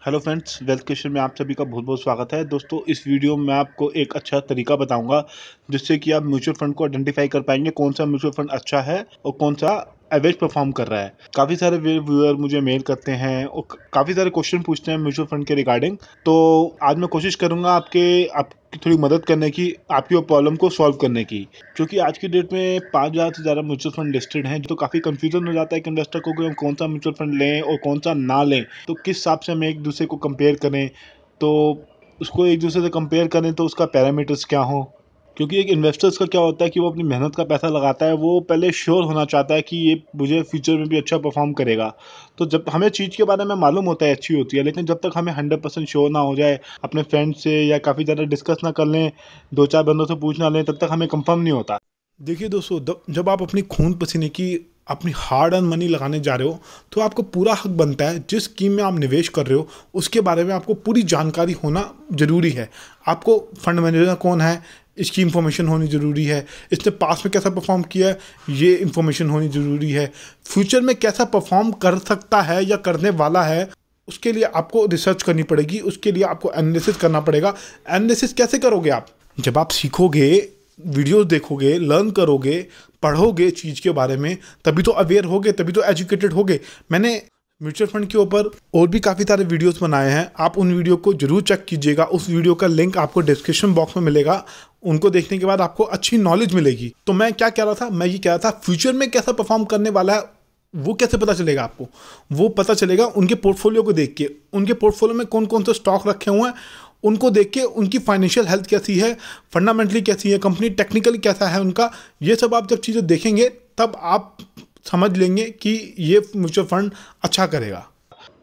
Hello friends, wealth question में आप सभी का बहुत बहुत स्वागत है। दोस्तों, इस वीडियो में मैं आपको एक अच्छा तरीका बताऊंगा जिससे कि आप म्यूचुअल फंड को आइडेंटिफाई कर पाएंगे कौन सा म्यूचुअल फंड अच्छा है और कौन सा एवरेज परफॉर्म कर रहा है। काफ़ी सारे व्यूअर मुझे मेल करते हैं और काफ़ी सारे क्वेश्चन पूछते हैं म्यूचुअल फंड के रिगार्डिंग। तो आज मैं कोशिश करूंगा आपकी थोड़ी मदद करने की, आपकी वो प्रॉब्लम को सॉल्व करने की। क्योंकि आज की डेट में 5,000 से ज़्यादा म्यूचुअल फंड लिस्टेड हैं, तो काफ़ी कंफ्यूजन हो जाता है कि इन्वेस्टर को कि हम कौन सा म्यूचुअल फंड लें और कौन सा ना लें। तो किस हिसाब से हम एक दूसरे को कंपेयर करें, तो उसको एक दूसरे से कंपेयर करें तो उसका पैरामीटर्स क्या हो। क्योंकि एक इन्वेस्टर्स का क्या होता है कि वो अपनी मेहनत का पैसा लगाता है, वो पहले श्योर होना चाहता है कि ये मुझे फ्यूचर में भी अच्छा परफॉर्म करेगा। तो जब हमें चीज़ के बारे में मालूम होता है अच्छी होती है, लेकिन जब तक हमें 100% श्योर ना हो जाए, अपने फ्रेंड से या काफ़ी ज़्यादा डिस्कस ना कर लें, दो चार बंदों से पूछ ना लें, तब तक हमें कंफर्म नहीं होता। देखिए दोस्तों, जब आप अपनी खून पसीने की अपनी हार्ड अर्न मनी लगाने जा रहे हो, तो आपको पूरा हक बनता है जिस स्कीम में आप निवेश कर रहे हो उसके बारे में आपको पूरी जानकारी होना जरूरी है। आपको फंड मैनेजर कौन है इसकी इन्फॉर्मेशन होनी ज़रूरी है, इसने पास में कैसा परफॉर्म किया है ये इन्फॉर्मेशन होनी ज़रूरी है, फ्यूचर में कैसा परफॉर्म कर सकता है या करने वाला है उसके लिए आपको रिसर्च करनी पड़ेगी, उसके लिए आपको एनालिसिस करना पड़ेगा। एनालिसिस कैसे करोगे आप? जब आप सीखोगे, वीडियोस देखोगे, लर्न करोगे, पढ़ोगे चीज़ के बारे में, तभी तो अवेयर होगे, तभी तो एजुकेटेड होगे। मैंने म्यूचुअल फंड के ऊपर और भी काफ़ी सारे वीडियोस बनाए हैं, आप उन वीडियो को जरूर चेक कीजिएगा। उस वीडियो का लिंक आपको डिस्क्रिप्शन बॉक्स में मिलेगा। उनको देखने के बाद आपको अच्छी नॉलेज मिलेगी। तो मैं क्या कह रहा था, मैं ये कह रहा था फ्यूचर में कैसा परफॉर्म करने वाला है वो कैसे पता चलेगा आपको? वो पता चलेगा उनके पोर्टफोलियो को देख के, उनके पोर्टफोलियो में कौन कौन से स्टॉक रखे हुए हैं उनको देख के, उनकी फाइनेंशियल हेल्थ कैसी है, फंडामेंटली कैसी है, कंपनी टेक्निकली कैसा है उनका, ये सब आप जब चीज़ें देखेंगे तब आप समझ लेंगे कि ये म्यूचुअल फंड अच्छा करेगा।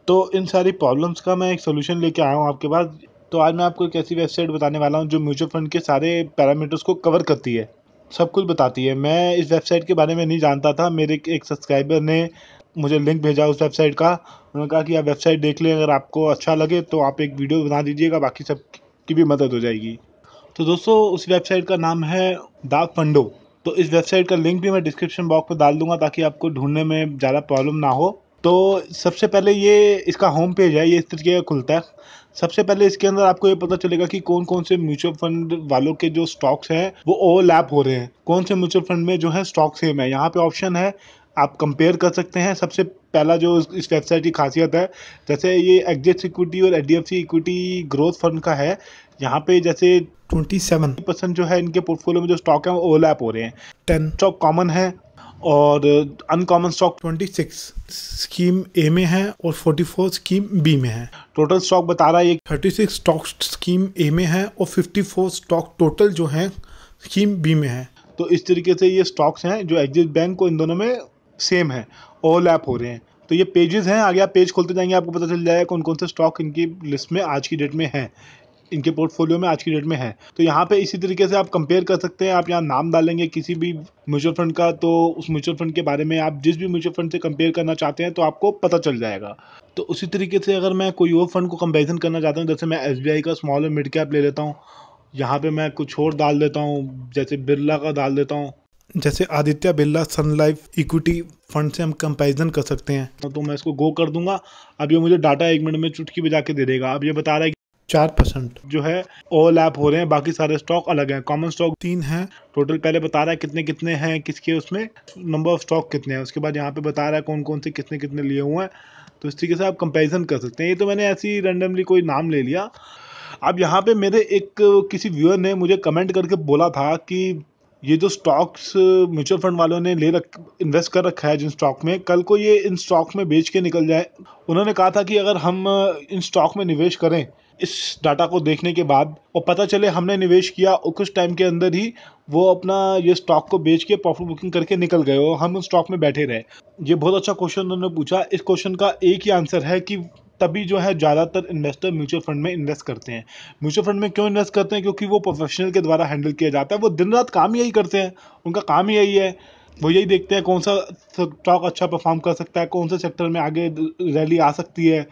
तो इन सारी प्रॉब्लम्स का मैं एक सोल्यूशन लेके आया हूँ आपके पास। तो आज मैं आपको एक ऐसी वेबसाइट बताने वाला हूँ जो म्यूचुअल फंड के सारे पैरामीटर्स को कवर करती है, सब कुछ बताती है। मैं इस वेबसाइट के बारे में नहीं जानता था, मेरे एक सब्सक्राइबर ने मुझे लिंक भेजा उस वेबसाइट का। उन्होंने कहा कि आप वेबसाइट देख लें, अगर आपको अच्छा लगे तो आप एक वीडियो बना दीजिएगा, बाकी सब की भी मदद हो जाएगी। तो दोस्तों, उस वेबसाइट का नाम है द फंडो। तो इस वेबसाइट का लिंक भी मैं डिस्क्रिप्शन बॉक्स में डाल दूंगा ताकि आपको ढूंढने में ज़्यादा प्रॉब्लम ना हो। तो सबसे पहले ये इसका होम पेज है, ये इस तरीके का खुलता है। सबसे पहले इसके अंदर आपको ये पता चलेगा कि कौन कौन से म्यूचुअल फंड वालों के जो स्टॉक्स हैं वो ओवरलैप हो रहे हैं, कौन से म्यूचुअल फंड में जो है स्टॉक सेम है। यहाँ पे ऑप्शन है, आप कंपेयर कर सकते हैं। सबसे पहला जो इस वेबसाइट की खासियत है, जैसे ये एक्जिस इक्विटी और एचडीएफसी इक्विटी ग्रोथ फंड का है, यहाँ पे जैसे 27% जो है इनके पोर्टफोलियो में जो स्टॉक है वो ओवरलैप हो रहे हैं। 10 स्टॉक कॉमन है और अनकॉमन स्टॉक 26 स्कीम ए में है और 44 स्कीम बी में है। टोटल स्टॉक बता रहा है ये 36 स्टॉक स्कीम ए में है और 54 स्टॉक टोटल जो है स्कीम बी में है। तो इस तरीके से ये स्टॉक्स हैं जो एक्सिस बैंक को इन दोनों में सेम है, ओवरलैप हो रहे हैं। तो ये पेजेस हैं, आगे आप पेज खोलते जाएंगे आपको पता चल जाएगा कौन कौन से स्टॉक इनकी लिस्ट में आज की डेट में है, इनके पोर्टफोलियो में आज की डेट में है। तो यहाँ पे इसी तरीके से आप कंपेयर कर सकते हैं। आप यहाँ नाम डालेंगे किसी भी म्यूचुअल फंड का, तो उस म्यूचुअल फंड के बारे में आप जिस भी म्यूचुअल फंड से कंपेयर करना चाहते हैं तो आपको पता चल जाएगा। तो उसी तरीके से अगर मैं कोई और फंड को कंपेरिजन करना चाहता हूँ, जैसे मैं एसबीआई का स्मॉल और मिड कैप ले लेता हूँ, यहाँ पे मैं कुछ और डाल देता हूँ, जैसे बिरला का डाल देता हूँ, जैसे आदित्य बिरला सन लाइफ इक्विटी फंड से हम कंपैरिजन कर सकते हैं। तो मैं इसको गो कर दूंगा। अब ये मुझे डाटा 1 मिनट में चुटकी बजा के दे देगा। अब ये बता रहा है 4% जो है ओवरलैप हो रहे हैं, बाकी सारे स्टॉक अलग हैं। कॉमन स्टॉक 3 हैं टोटल, पहले बता रहा है कितने कितने हैं किसके, उसमें नंबर ऑफ स्टॉक कितने हैं, उसके बाद यहाँ पे बता रहा है कौन कौन से कितने कितने लिए हुए हैं। तो इस तरीके से आप कंपैरिजन कर सकते हैं। ये तो मैंने ऐसे ही रैंडमली कोई नाम ले लिया। अब यहाँ पे मेरे एक किसी व्यूअर ने मुझे कमेंट करके बोला था कि ये जो स्टॉक्स म्यूचुअल फंड वालों ने इन्वेस्ट कर रखा है जिन स्टॉक में, कल को ये इन स्टॉक में बेच के निकल जाए। उन्होंने कहा था कि अगर हम इन स्टॉक में निवेश करें इस डाटा को देखने के बाद, और पता चले हमने निवेश किया और कुछ टाइम के अंदर ही वो अपना ये स्टॉक को बेच के प्रॉफिट बुकिंग करके निकल गए और हम उस स्टॉक में बैठे रहे। ये बहुत अच्छा क्वेश्चन उन्होंने पूछा। इस क्वेश्चन का एक ही आंसर है कि तभी जो है ज़्यादातर इन्वेस्टर म्यूचुअल फंड में इन्वेस्ट करते हैं। म्यूचुअल फंड में क्यों इन्वेस्ट करते हैं? क्योंकि वो प्रोफेशनल के द्वारा हैंडल किया जाता है। वो दिन रात काम यही करते हैं, उनका काम ही यही है। वो यही देखते हैं कौन सा स्टॉक अच्छा परफॉर्म कर सकता है, कौन से सेक्टर में आगे रैली आ सकती है,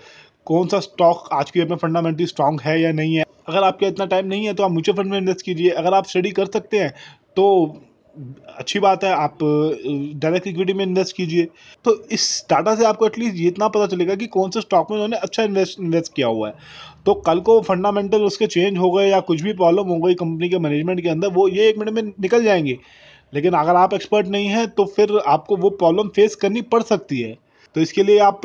कौन सा स्टॉक आज की डेट में फंडामेंटली स्ट्रांग है या नहीं है। अगर आपके इतना टाइम नहीं है तो आप म्यूचुअल फंड में इन्वेस्ट कीजिए। अगर आप स्टडी कर सकते हैं तो अच्छी बात है, आप डायरेक्ट इक्विटी में इन्वेस्ट कीजिए। तो इस डाटा से आपको एटलीस्ट ये इतना पता चलेगा कि कौन से स्टॉक में उन्होंने अच्छा इन्वेस्ट किया हुआ है। तो कल को फंडामेंटल उसके चेंज हो गए या कुछ भी प्रॉब्लम हो गई कंपनी के मैनेजमेंट के अंदर, वो ये 1 मिनट में निकल जाएंगे। लेकिन अगर आप एक्सपर्ट नहीं हैं तो फिर आपको वो प्रॉब्लम फेस करनी पड़ सकती है। तो इसके लिए आप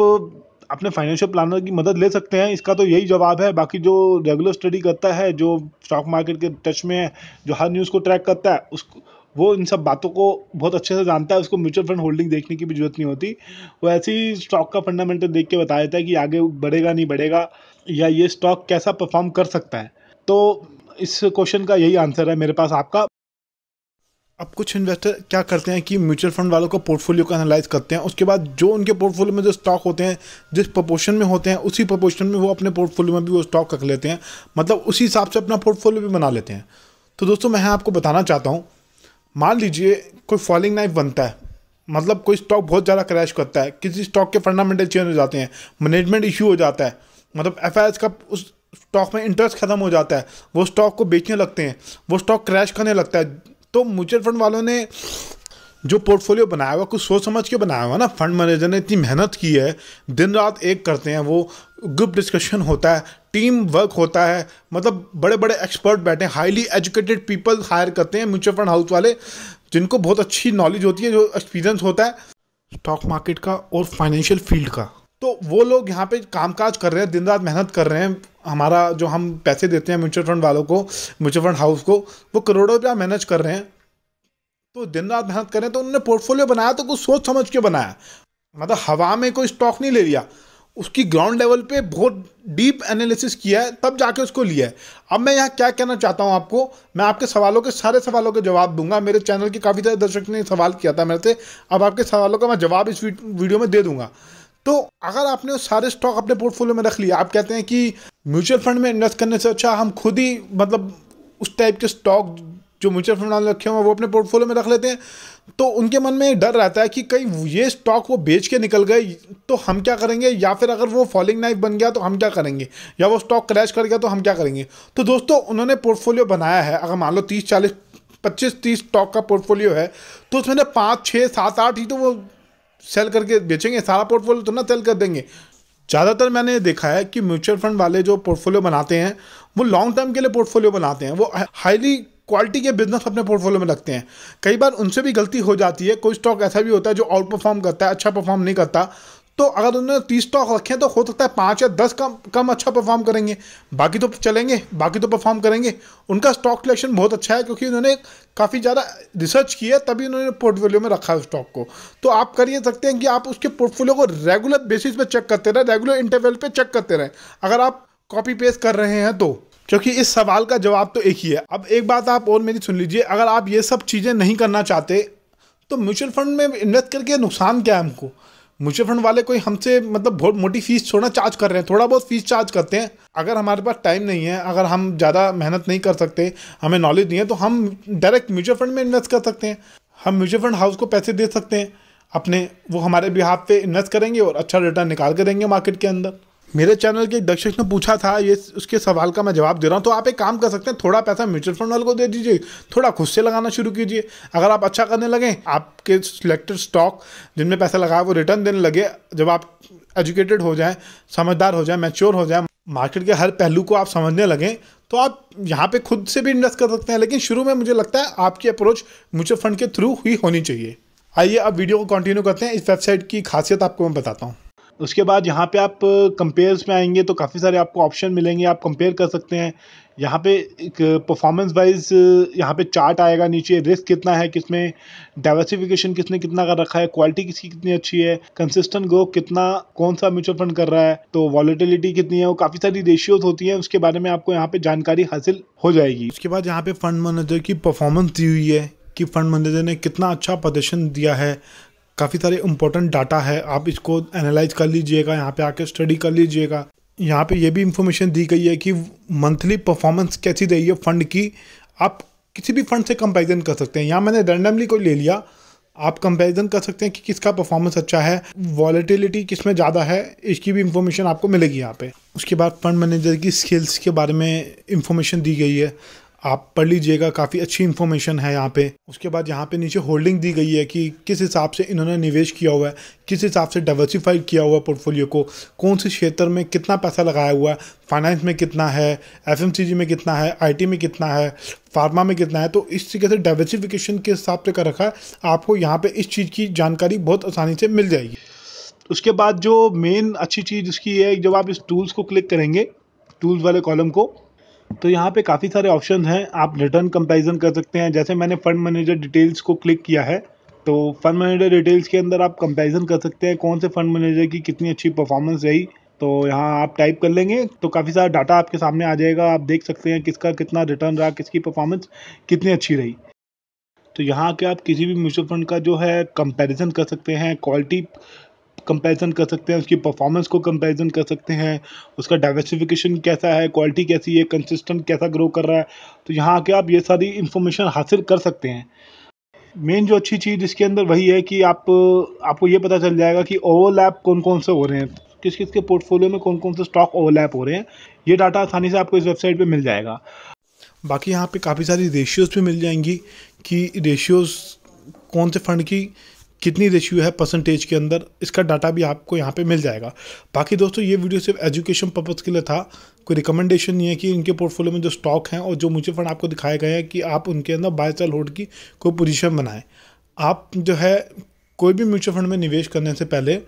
अपने फाइनेंशियल प्लानर की मदद ले सकते हैं। इसका तो यही जवाब है। बाकी जो रेगुलर स्टडी करता है, जो स्टॉक मार्केट के टच में है, जो हर न्यूज़ को ट्रैक करता है, उसको वो इन सब बातों को बहुत अच्छे से जानता है। उसको म्यूचुअल फंड होल्डिंग देखने की भी जरूरत नहीं होती। वो ऐसे ही स्टॉक का फंडामेंटल देख के बता देता है कि आगे बढ़ेगा नहीं बढ़ेगा, या ये स्टॉक कैसा परफॉर्म कर सकता है। तो इस क्वेश्चन का यही आंसर है मेरे पास आपका। अब कुछ इन्वेस्टर क्या करते हैं कि म्यूचुअल फंड वालों को पोर्टफोलियो को एनालाइज करते हैं, उसके बाद जो उनके पोर्टफोलियो में जो स्टॉक होते हैं जिस प्रोपोर्शन में होते हैं उसी प्रोपोर्शन में वो अपने पोर्टफोलियो में भी वो स्टॉक रख लेते हैं, मतलब उसी हिसाब से अपना पोर्टफोलियो भी बना लेते हैं। तो दोस्तों मैं आपको बताना चाहता हूँ, मान लीजिए कोई फॉलिंग नाइफ बनता है, मतलब कोई स्टॉक बहुत ज़्यादा क्रैश करता है, किसी स्टॉक के फंडामेंटल चेंज हो जाते हैं, मैनेजमेंट इशू हो जाता है, मतलब एफआईआई का उस स्टॉक में इंटरेस्ट खत्म हो जाता है, वो स्टॉक को बेचने लगते हैं, वो स्टॉक क्रैश करने लगता है। तो म्यूचुअल फंड वालों ने जो पोर्टफोलियो बनाया हुआ कुछ सोच समझ के बनाया हुआ ना, फंड मैनेजर ने इतनी मेहनत की है, दिन रात एक करते हैं, वो ग्रुप डिस्कशन होता है, टीम वर्क होता है, मतलब बड़े बड़े एक्सपर्ट बैठे हैं, हाईली एजुकेटेड पीपल हायर करते हैं म्यूचुअल फंड हाउस वाले, जिनको बहुत अच्छी नॉलेज होती है, जो एक्सपीरियंस होता है स्टॉक मार्केट का और फाइनेंशियल फील्ड का। तो वो लोग यहाँ पे कामकाज कर रहे हैं, दिन रात मेहनत कर रहे हैं। हमारा जो हम पैसे देते हैं म्यूचुअल फंड वालों को, म्यूचुअल फंड हाउस को, वो करोड़ों रुपया मैनेज कर रहे हैं। तो दिन रात मेहनत कर रहे हैं, तो उन्होंने पोर्टफोलियो बनाया तो कुछ सोच समझ के बनाया, मतलब हवा में कोई स्टॉक नहीं ले लिया, उसकी ग्राउंड लेवल पे बहुत डीप एनालिसिस किया है, तब जाके उसको लिया है। अब मैं यहाँ क्या कहना चाहता हूँ आपको, मैं आपके सवालों के सारे सवालों के जवाब दूंगा। मेरे चैनल के काफ़ी सारे दर्शक ने सवाल किया था मेरे से, अब आपके सवालों का मैं जवाब इस वीडियो में दे दूंगा। तो अगर आपने वो सारे स्टॉक अपने पोर्टफोलियो में रख लिया, आप कहते हैं कि म्यूचुअल फंड में इन्वेस्ट करने से अच्छा हम खुद ही मतलब उस टाइप के स्टॉक जो म्यूचुअल फंड वाले रखे हुए हैं वो अपने पोर्टफोलियो में रख लेते हैं, तो उनके मन में डर रहता है कि कहीं ये स्टॉक वो बेच के निकल गए तो हम क्या करेंगे, या फिर अगर वो फॉलिंग नाइफ बन गया तो हम क्या करेंगे, या वो स्टॉक क्रैश कर गया तो हम क्या करेंगे। तो दोस्तों उन्होंने पोर्टफोलियो बनाया है, अगर मान लो 30 40 25 30 स्टॉक का पोर्टफोलियो है, तो उसमें 5 6 7 8 ही तो वो सेल करके बेचेंगे, सारा पोर्टफोलियो तो ना सेल कर देंगे। ज़्यादातर मैंने देखा है कि म्यूचुअल फंड वाले जो पोर्टफोलियो बनाते हैं वो लॉन्ग टर्म के लिए पोर्टफोलियो बनाते हैं, वो हाईली क्वालिटी के बिजनेस अपने पोर्टफोलियो में रखते हैं। कई बार उनसे भी गलती हो जाती है, कोई स्टॉक ऐसा भी होता है जो आउट परफॉर्म करता है, अच्छा परफॉर्म नहीं करता। तो अगर उन्होंने 30 स्टॉक रखे हैं तो हो सकता है 5 या 10 कम अच्छा परफॉर्म करेंगे, बाकी तो चलेंगे, बाकी तो परफॉर्म करेंगे। उनका स्टॉक सिलेक्शन बहुत अच्छा है क्योंकि उन्होंने काफ़ी ज़्यादा रिसर्च की है, तभी उन्होंने पोर्टफोलियो में रखा है स्टॉक को। तो आप कर ये सकते हैं कि आप उसके पोर्टफोलियो को रेगुलर बेसिस पे चेक करते रहें, रेगुलर इंटरवल पे चेक करते रहें, अगर आप कॉपी पेस्ट कर रहे हैं तो, क्योंकि इस सवाल का जवाब तो एक ही है। अब एक बात आप और मेरी सुन लीजिए, अगर आप ये सब चीज़ें नहीं करना चाहते तो म्यूचुअल फंड में इन्वेस्ट करके नुकसान क्या है हमको। म्यूचुअल फंड वाले कोई हमसे मतलब बहुत मोटी फीस थोड़ा चार्ज कर रहे हैं, थोड़ा बहुत फीस चार्ज करते हैं। अगर हमारे पास टाइम नहीं है, अगर हम ज़्यादा मेहनत नहीं कर सकते, हमें नॉलेज नहीं है, तो हम डायरेक्ट म्यूचुअल फंड में इन्वेस्ट कर सकते हैं। हम म्यूचुअल फंड हाउस को पैसे दे सकते हैं अपने, वो हमारे बिहाफ पे इन्वेस्ट करेंगे और अच्छा रिटर्न निकाल के देंगे मार्केट के अंदर। मेरे चैनल के दर्शक ने पूछा था, ये उसके सवाल का मैं जवाब दे रहा हूँ। तो आप एक काम कर सकते हैं, थोड़ा पैसा म्यूचुअल फंड वाले को दे दीजिए, थोड़ा खुद से लगाना शुरू कीजिए। अगर आप अच्छा करने लगें, आपके सिलेक्टेड स्टॉक जिनमें पैसा लगाया वो रिटर्न देने लगे, जब आप एजुकेटेड हो जाएं, समझदार हो जाएं, मैच्योर हो जाएं, मार्केट के हर पहलू को आप समझने लगें, तो आप यहाँ पे खुद से भी इन्वेस्ट कर सकते हैं। लेकिन शुरू में मुझे लगता है आपकी अप्रोच म्यूचुअल फंड के थ्रू ही होनी चाहिए। आइए अब वीडियो को कंटिन्यू करते हैं। इस वेबसाइट की खासियत आपको मैं बताता हूँ। उसके बाद यहाँ पे आप कंपेयर्स में आएंगे तो काफ़ी सारे आपको ऑप्शन मिलेंगे, आप कंपेयर कर सकते हैं। यहाँ पे एक परफॉर्मेंस वाइज यहाँ पे चार्ट आएगा, नीचे रिस्क कितना है, किसमें डाइवर्सिफिकेशन किसने कितना कर रखा है, क्वालिटी किसकी कितनी अच्छी है, कंसिस्टेंट ग्रोथ कितना कौन सा म्यूचुअल फंड कर रहा है, तो वॉलेटिलिटी कितनी है, वो काफ़ी सारी रेशियोज होती हैं, उसके बारे में आपको यहाँ पे जानकारी हासिल हो जाएगी। उसके बाद यहाँ पे फंड मैनेजर की परफॉर्मेंस दी हुई है कि फंड मैनेजर ने कितना अच्छा प्रदर्शन दिया है, काफ़ी सारे इंपॉर्टेंट डाटा है, आप इसको एनालाइज कर लीजिएगा, यहाँ पे आके स्टडी कर लीजिएगा। यहाँ पे ये भी इंफॉर्मेशन दी गई है कि मंथली परफॉर्मेंस कैसी रही है फंड की, आप किसी भी फंड से कंपैरिजन कर सकते हैं। यहाँ मैंने रैंडमली कोई ले लिया, आप कंपैरिजन कर सकते हैं कि किसका परफॉर्मेंस अच्छा है, वॉलेटिलिटी किसमें ज़्यादा है, इसकी भी इंफॉर्मेशन आपको मिलेगी यहाँ पे। उसके बाद फंड मैनेजर की स्किल्स के बारे में इंफॉर्मेशन दी गई है, आप पढ़ लीजिएगा, काफ़ी अच्छी इन्फॉर्मेशन है यहाँ पे। उसके बाद यहाँ पे नीचे होल्डिंग दी गई है कि किस हिसाब से इन्होंने निवेश किया हुआ है, किस हिसाब से डाइवर्सिफाइड किया हुआ है पोर्टफोलियो को, कौन से क्षेत्र में कितना पैसा लगाया हुआ है, फाइनेंस में कितना है, एफएमसीजी में कितना है, आईटी में कितना है, फार्मा में कितना है। तो इस तरीके से डाइवर्सिफिकेशन के हिसाब से कर रखा है। आपको यहाँ पे इस चीज़ की जानकारी बहुत आसानी से मिल जाएगी। उसके बाद जो मेन अच्छी चीज़ इसकी है, जब आप इस टूल्स को क्लिक करेंगे, टूल्स वाले कॉलम को, तो यहाँ पे काफ़ी सारे ऑप्शन हैं। आप रिटर्न कंपैरिजन कर सकते हैं। जैसे मैंने फंड मैनेजर डिटेल्स को क्लिक किया है, तो फंड मैनेजर डिटेल्स के अंदर आप कंपैरिजन कर सकते हैं कौन से फंड मैनेजर की कितनी अच्छी परफॉर्मेंस रही। तो यहाँ आप टाइप कर लेंगे तो काफ़ी सारा डाटा आपके सामने आ जाएगा। आप देख सकते हैं किसका कितना रिटर्न रहा, किसकी परफॉर्मेंस कितनी अच्छी रही। तो यहाँ के आप किसी भी म्यूचुअल फंड का जो है कंपैरिजन कर सकते हैं, क्वालिटी कंपैरिजन कर सकते हैं, उसकी परफॉर्मेंस को कंपैरिजन कर सकते हैं, उसका डाइवर्सिफिकेशन कैसा है, क्वालिटी कैसी है, कंसिस्टेंट कैसा ग्रो कर रहा है। तो यहाँ आके आप ये सारी इन्फॉर्मेशन हासिल कर सकते हैं। मेन जो अच्छी चीज़ इसके अंदर वही है कि आपको ये पता चल जाएगा कि ओवरलैप कौन कौन से हो रहे हैं, किस किस के पोर्टफोलियो में कौन कौन से स्टॉक ओवरलैप हो रहे हैं। ये डाटा आसानी से आपको इस वेबसाइट पे मिल जाएगा। बाकी यहाँ पे काफ़ी सारी रेशियोज़ भी मिल जाएंगी कि रेशियोज़ कौन से फंड की कितनी रेशियो है परसेंटेज के अंदर, इसका डाटा भी आपको यहाँ पे मिल जाएगा। बाकी दोस्तों ये वीडियो सिर्फ एजुकेशन पर्पज़ के लिए था, कोई रिकमेंडेशन नहीं है कि इनके पोर्टफोलियो में जो स्टॉक हैं और जो म्यूचुअल फंड आपको दिखाए गए हैं कि आप उनके अंदर बाय सेल होल्ड की कोई पोजीशन बनाएं। आप जो है कोई भी म्यूचुअल फंड में निवेश करने से पहले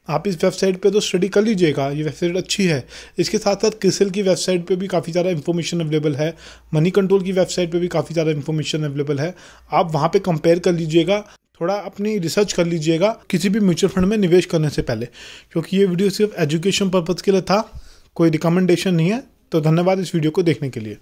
आप इस वेबसाइट पे तो स्टडी कर लीजिएगा, ये वेबसाइट अच्छी है। इसके साथ साथ क्रिसिल की वेबसाइट पे भी काफ़ी ज़्यादा इन्फॉर्मेशन अवेलेबल है, मनी कंट्रोल की वेबसाइट पे भी काफ़ी ज़्यादा इन्फॉर्मेशन अवेलेबल है। आप वहाँ पे कंपेयर कर लीजिएगा, थोड़ा अपनी रिसर्च कर लीजिएगा किसी भी म्यूचुअल फंड में निवेश करने से पहले, क्योंकि ये वीडियो सिर्फ एजुकेशन पर्पज़ के लिए था, कोई रिकमेंडेशन नहीं है। तो धन्यवाद इस वीडियो को देखने के लिए।